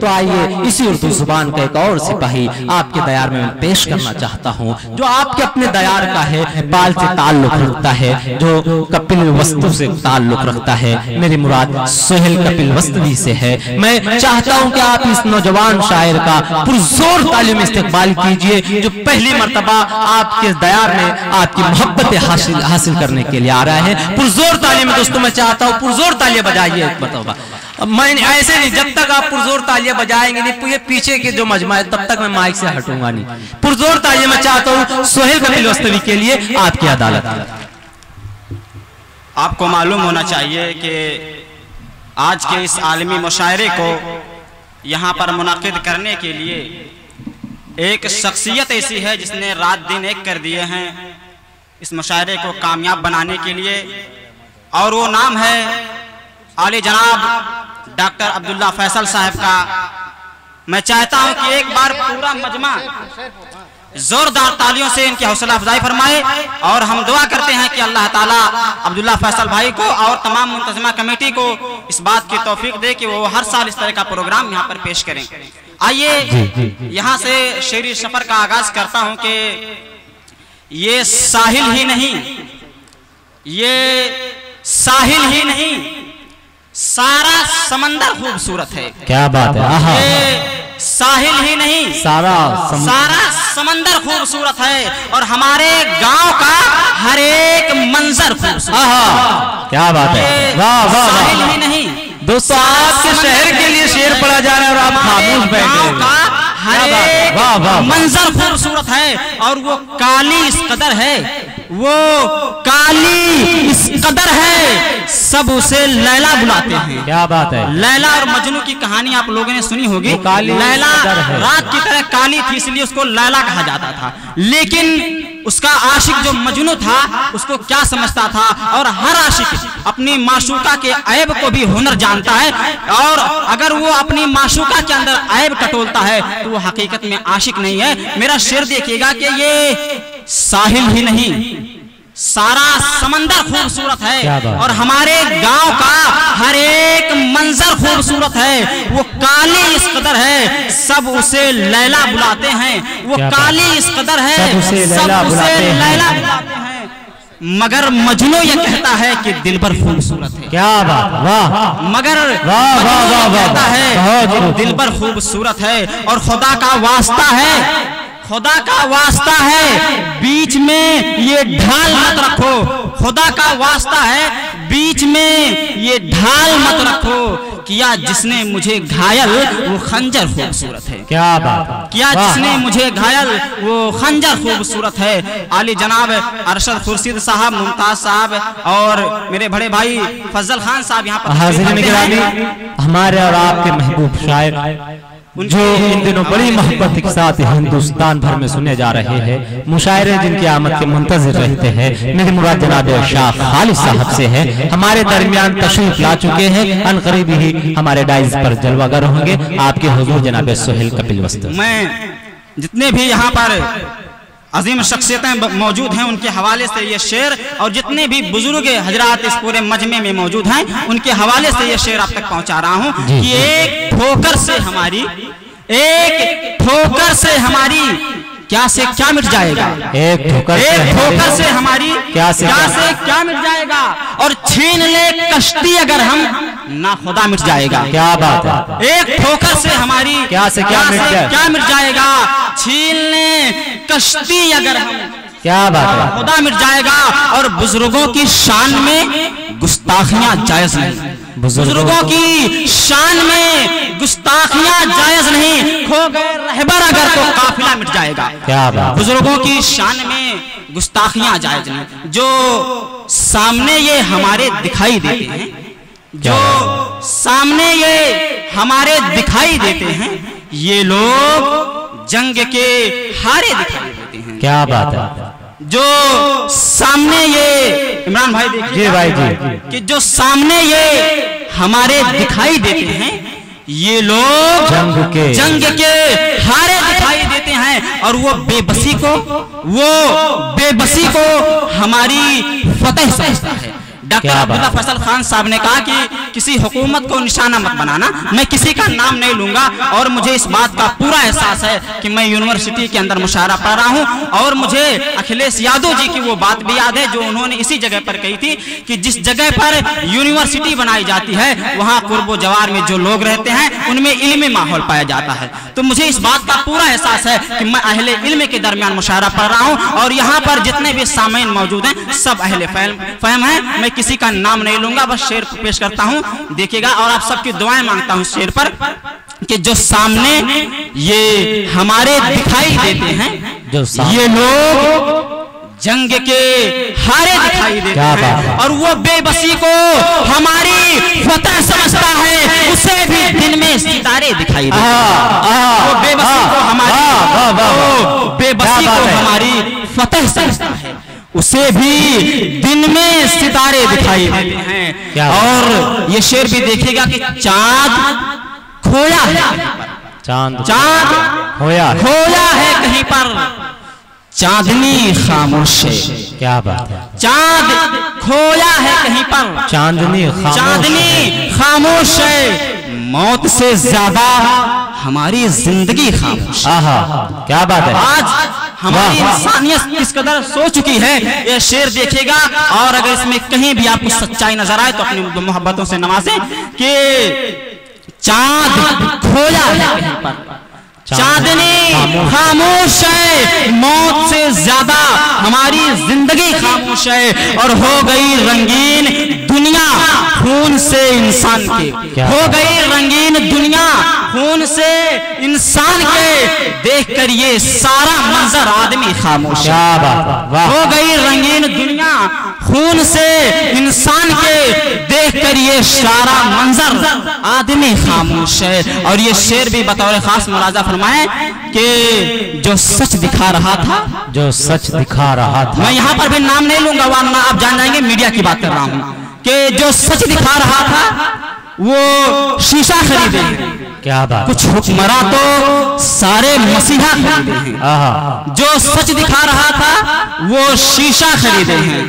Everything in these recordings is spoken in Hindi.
आइए इसी उर्दू जुबान का एक और सिपाही आपके दयार में पेश करना चाहता हूँ, जो आपके अपने दयार का है, बाल से ताल्लुक रखता है, जो कपिल वस्तु से ताल्लुक रखता है। मेरी मुराद सोहेल कपिल वस्तवी से है। मैं चाहता हूँ कि आप इस नौजवान शायर का पुरजोर तालीम इस्तेकबाल कीजिए, जो पहली मर्तबा आपके दयार में आपकी मोहब्बत हासिल करने के लिए आ रहा है। पुरजोर तालीम दोस्तों मैं चाहता हूँ, पुरजोर तालियां बजाइए एक मर्तबा। मैं ऐसे नहीं, जब तक आप पुरजोर तालियां बजाएंगे नहीं, ये पीछे के जो मजमा है तब तक मैं माइक से हटूंगा नहीं। पुरजोर तालियां मैं चाहता हूँ सोहेल कपिल वस्तवी के लिए आपकी अदालत। आपको मालूम होना चाहिए कि आज के इस आलमी मुशायरे को यहाँ पर मुनाकिद करने के लिए एक शख्सियत ऐसी है जिसने रात दिन एक कर दिए हैं इस मुशायरे को कामयाब बनाने के लिए, और वो नाम है आले जनाब डॉक्टर अब्दुल्ला फैसल साहब का। मैं चाहता हूं कि एक बार पूरा मजमा जोरदार तालियों से इनकी हौसला अफजाई फरमाए, और हम दुआ करते हैं कि अल्लाह ताला अब्दुल्ला फैसल भाई को और तमाम मुंतज़िमा कमेटी को इस बात की तौफीक दे कि वो हर साल इस तरह का प्रोग्राम यहाँ पर पेश करें। आइए यहाँ से शेरी सफर का आगाज करता हूँ कि ये साहिल ही नहीं, ये साहिल ही नहीं, सारा समंदर खूबसूरत है। क्या बात है। ये साहिल ही नहीं, सारा समंदर खूबसूरत है, और हमारे गांव का हर एक मंजर खूबसूरत। क्या बात है। वाह वाह। साहिल ही नहीं दोस्तों, आपके शहर के लिए शेर पढ़ा जा रहा है और आप खामोश बैठे हैं। हर एक मंजर खूबसूरत है, और वो काली इस कदर है, वो काली इस कदर है, सब उसे लैला बुलाते हैं। क्या बात है। लैला और मजनू की कहानी आप लोगों ने सुनी होगी। लैला रात की तरह काली थी, इसलिए उसको लैला कहा जाता था, लेकिन उसका आशिक जो मजनू था उसको क्या समझता था, और हर आशिक अपनी माशूका के ऐब को भी हुनर जानता है, और अगर वो अपनी माशूका के अंदर ऐब टटोलता है तो वो हकीकत में आशिक नहीं है। मेरा शेर देखिएगा कि ये साहिल ही नहीं, सारा समंदर खूबसूरत है, और हमारे गांव का हर एक मंजर खूबसूरत है। वो काली इस कदर है, सब उसे लैला बुलाते हैं। वो काली इस कदर है, सब उसे लैला बुलाते हैं, मगर मजनू ये कहता है कि दिलबर खूबसूरत है। क्या बात। वाह। मगर कहता है दिलबर खूबसूरत है, और खुदा का वास्ता है, खुदा का वास्ता है बीच में ये ढाल मत रखो, खुदा का वास्ता है बीच में ये ढाल मत रखो। किया जिसने मुझे घायल वो खंजर खूबसूरत है। क्या बात। किया जिसने मुझे घायल वो खंजर खूबसूरत है। आली जनाब अरशद खुर्शीद साहब, मुमताज साहब और मेरे बड़े भाई फजल खान साहब यहाँ पर हमारे और आपके महबूब शायर जो इन दिनों बड़ी मोहब्बत के साथ हिंदुस्तान भर में सुने जा रहे हैं, मुशायरे जिनकी आमद के मुंतजिर रहते हैं। मेरी मुराद जनाब शाह खालिद साहब से है, हमारे दरमियान तशरीफ ला चुके हैं। अनकरीब ही हमारे डाइज पर जलवागर होंगे आपके हुजूर जनाब सोहेल कपिल वस्तवी। मैं जितने भी यहाँ पर अजीम शख्सियतें मौजूद हैं उनके हवाले से ये शेर, और जितने भी बुजुर्ग हजरात इस पूरे मजमे में मौजूद हैं उनके हवाले से ये शेर आप तक पहुंचा रहा हूं कि एक ठोकर से हमारी क्या से क्या मिट जाएगा, एक ठोकर से हमारी क्या से क्या मिट जाएगा, और छीन ले कश्ती अगर हम ना खुदा मिट जाएगा। क्या बात है। एक ठोकर से हमारी क्या मिट जाएगा, छीन ले कश्ती अगर हम, क्या बात है, खुदा मिट जाएगा। और बुजुर्गों की शान में गुस्ताखियां जायज नहीं, बुजुर्गों की शान में गुस्ताखियां जायज नहीं, खो गए रहबर अगर तो काफिला मिट जाएगा। क्या बात। बुजुर्गों की शान में गुस्ताखियां जायज नहीं। जो सामने ये हमारे दिखाई देते हैं, जो सामने ये हमारे दिखाई देते हैं, ये लोग जंग के हारे दिखाई देते हैं। क्या बात है। जो सामने ये इमरान भाई देखिए जी भाई जी कि जो सामने ये हमारे दिखाई देते हैं, ये लोग जंग के हारे दिखाई देते हैं, और वो बेबसी को हमारी फतह समझता है। डॉक्टर अब्दुल्ला फैसल खान साहब ने कहा कि किसी हुकूमत को निशाना मत बनाना, मैं किसी का नाम नहीं लूंगा। और मुझे इस बात का पूरा एहसास है कि मैं यूनिवर्सिटी के अंदर मुशायरा पढ़ रहा हूँ। और मुझे अखिलेश यादव जी की वो बात भी याद है जो उन्होंने इसी जगह पर कही थी कि जिस जगह पर यूनिवर्सिटी बनाई जाती है वहाँ कुर्बो जवार में जो लोग रहते हैं उनमें इल्मी माहौल पाया जाता है। तो मुझे इस बात का पूरा एहसास है कि मैं अहले इल्म के दरमियान मुशायरा पढ़ रहा हूँ और यहाँ पर जितने भी सामीन मौजूद हैं सब अहले फहम हैं। मैं किसी का नाम नहीं लूंगा, बस शेर पेश करता हूँ, देखिएगा। और आप सबकी दुआएं मांगता हूँ शेर पर कि जो सामने ये हमारे दिखाई देते हैं, जो ये लोग जंग के हारे दिखाई देते हैं और वो बेबसी को हमारी फतह समझता है, उसे भी दिन में सितारे दिखाई देते हैं। वो बेबसी को हमारी फतह समझता है, उसे भी दिन में सितारे दिखाई देते हैं। और ये शेर भी देखिएगा कि चांद खोया है, चांद खोया है कहीं पर, चांदनी खामोश है। क्या बात है, चांद खोया है कहीं पर, चांदनी खामोश है। मौत से ज्यादा हमारी जिंदगी खामोश। क्या बात है, आज हमारी इंसानियत किस कदर सो चुकी है ये शेर देखिएगा। और अगर इसमें कहीं भी आपको सच्चाई नजर आए तो अपनी मोहब्बतों से नवाजें कि चांद खोया है कहीं पर, चांदनी खामोश है, मौत से ज्यादा हमारी जिंदगी खामोश है। और हो गई रंगीन दुनिया खून से इंसान के, हो गई रंगीन दुनिया खून से इंसान के, देखकर ये सारा मंजर आदमी खामोश है। हो गई रंगीन दुनिया खून से इंसान के, देखकर ये सारा मंजर आदमी खामोश है। और ये शेर भी बतौर खास मुलाजा फरमाए कि जो सच दिखा रहा था, जो सच दिखा रहा था, मैं यहाँ पर भी नाम नहीं लूंगा वरना आप जान जाएंगे मीडिया की बात कर रहा हूँ, कि जो सच दिखा रहा था वो शीशा खरीदे। क्या बात, कुछ हुक्मरां तो सारे मसीहा खरीदे हैं। जो सच दिखा रहा था वो शीशा खरीदे हैं,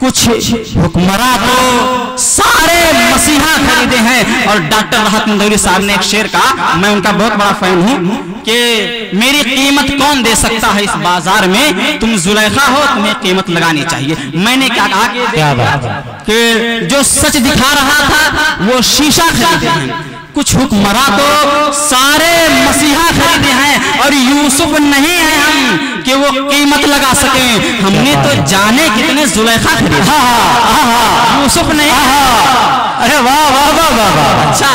कुछ हुक्मरां तो सारे मसीहा खरीदे हैं। और डॉक्टर राहत मंदौरी साहब ने एक शेर कहा, मैं उनका बहुत बड़ा फैन हूँ, कि मेरी कीमत कौन दे सकता है इस बाजार में, तुम जुलेखा हो तुम्हें कीमत लगानी चाहिए। मैंने क्या कहा कि जो सच दिखा रहा था वो शीशा खरीदे हैं, कुछ हुक्मरां तो सारे मसीहा खरीदे हैं। और यूसुफ नहीं है हम कि वो कीमत लगा सकें, हमने तो जाने कितने जुलेखा खरीदे। यूसुफ नहीं, अरे वाह वाह वाह वाह वाह, अच्छा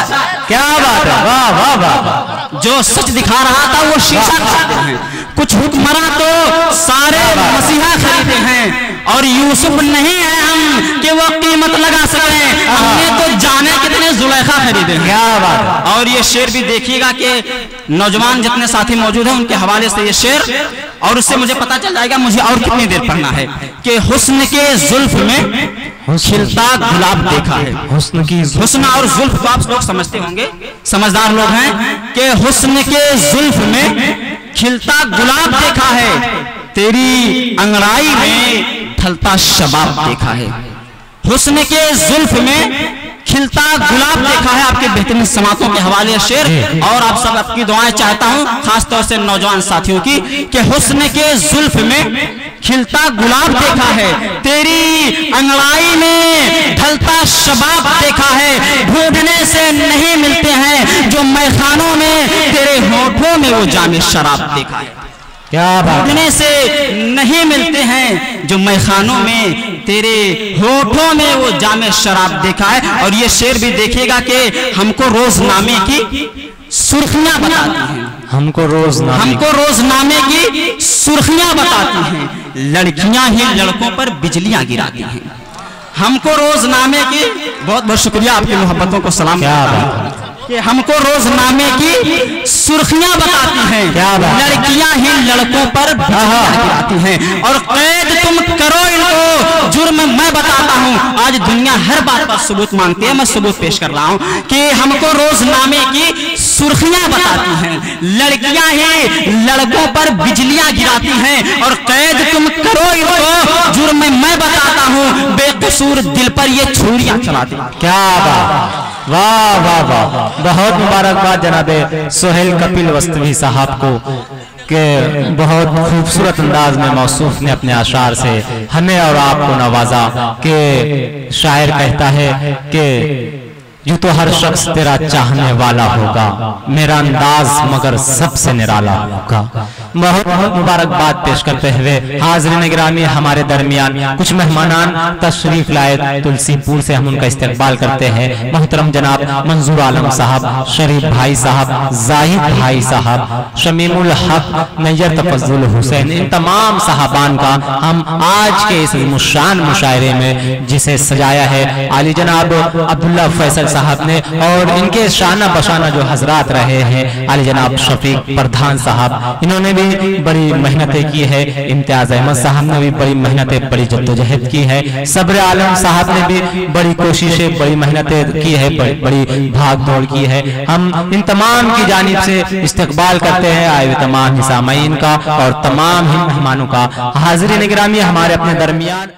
क्या बात है, वाह वाह वाह। जो सच दिखा रहा था वो शीशा खरीदे हैं, कुछ हुक्मरां तो सारे मसीहा खरीदे हैं। और यूसुफ नहीं है हम कि वो कीमत लगा सकें, हमने तो जाने कितने जुलेखा खरीदे हैं। क्या बात है। और ये शेर भी देखिएगा कि नौजवान जितने साथी मौजूद हैं उनके हवाले से ये शेर, और उससे मुझे पता चल जाएगा मुझे और कितनी देर पढ़ना है, कि हुस्न के जुल्फ में खिलता गुलाब देखा है। हुस्न और जुल्फ तो आप लोग समझते होंगे, समझदार लोग हैं, कि हुस्न के जुल्फ में खिलता गुलाब देखा है, तेरी अंगड़ाई में ढलता शबाब देखा है। हुस्न के जुल्फ में खिलता गुलाब देखा है, आपके बेहतरीन समातों के हवाले शेर। और आप सब आपकी दुआएं चाहता हूं खासतौर से नौजवान साथियों की, कि हुस्न के जुल्फ में खिलता गुलाब देखा है, तेरी अंगड़ाई में ढलता शबाब देखा है। ढूंढने से नहीं मिलते हैं जो मैखानों में, तेरे होठों में वो जामे शराब देखा है। क्या ढूंढने से नहीं मिलते हैं जो मैखानों में, तेरे होठों में वो जामे शराब देखा है। और ये शेर भी देखिएगा कि हमको रोजनामे की सुर्खियां बताती हैं, हमको रोजनामे की सुर्खियां बताती हैं, लड़कियां ही लड़कों पर बिजलियां गिराती हैं। हमको रोजनामे की, बहुत बहुत शुक्रिया आपकी मोहब्बतों को सलाम कि हमको रोजनामे की सुर्खियां बताती हैं, लड़कियां ही लड़कों पर बिजलियां गिराती हैं और कैद तुम करो इनको, जुर्म मैं बताता हूँ। आज दुनिया हर बात पर सबूत मांगती है, मैं सबूत पेश कर रहा हूँ कि हमको रोजनामे की सुर्खियां बताती हैं, लड़कियां ही लड़कों पर बिजलियां गिराती हैं और कैद तुम करो इनको, जुर्म मैं बताता हूँ। बेकसूर दिल पर ये छुरियां चलाती। क्या बात, वाह वाह वाह, बहुत मुबारकबाद जनाबे सोहेल कपिल वस्तवी साहब को के बहुत खूबसूरत अंदाज में मौसूफ ने अपने अशार से हमें और आपको नवाजा। के शायर कहता है कि यूं तो हर शख्स तेरा चाहने वाला होगा, मेरा अंदाज मगर सबसे निराला होगा। बहुत मुबारकबाद पेश करते हुए हाज़रीन गिरामी, हमारे दरमियान कुछ मेहमानान तशरीफ लाए तुलसीपुर से, हम उनका इस्तकबाल करते हैं। मोहतरम जनाब मंजूर आलम साहब, शरीफ भाई साहब, जाहिद भाई साहब, शमीमुल हक, नैयर तफज्जुल हुसैन, इन तमाम साहबान का हम आज के इस मुशान मुशायरे में जिसे सजाया है आली जनाब अब्दुल्ला फैसल साहब ने, और इनके शाना बशाना जो हजरात रहे हैं आली जनाब शफीक प्रधान साहब, इन्होंने भी बड़ी मेहनतें की है। इम्तियाज अहमद साहब ने भी बड़ी मेहनतें, बड़ी जद्दोजहद की है। सब्र आलम साहब ने भी बड़ी कोशिशें, बड़ी मेहनतें की है, बड़ी भाग दौड़ की है। हम इन तमाम की जानिब से इस्तकबाल करते हैं आए हुए तमाम सामाईन का और तमाम ही मेहमानों का। हाज़रीन गिरामी, हमारे अपने दरमियान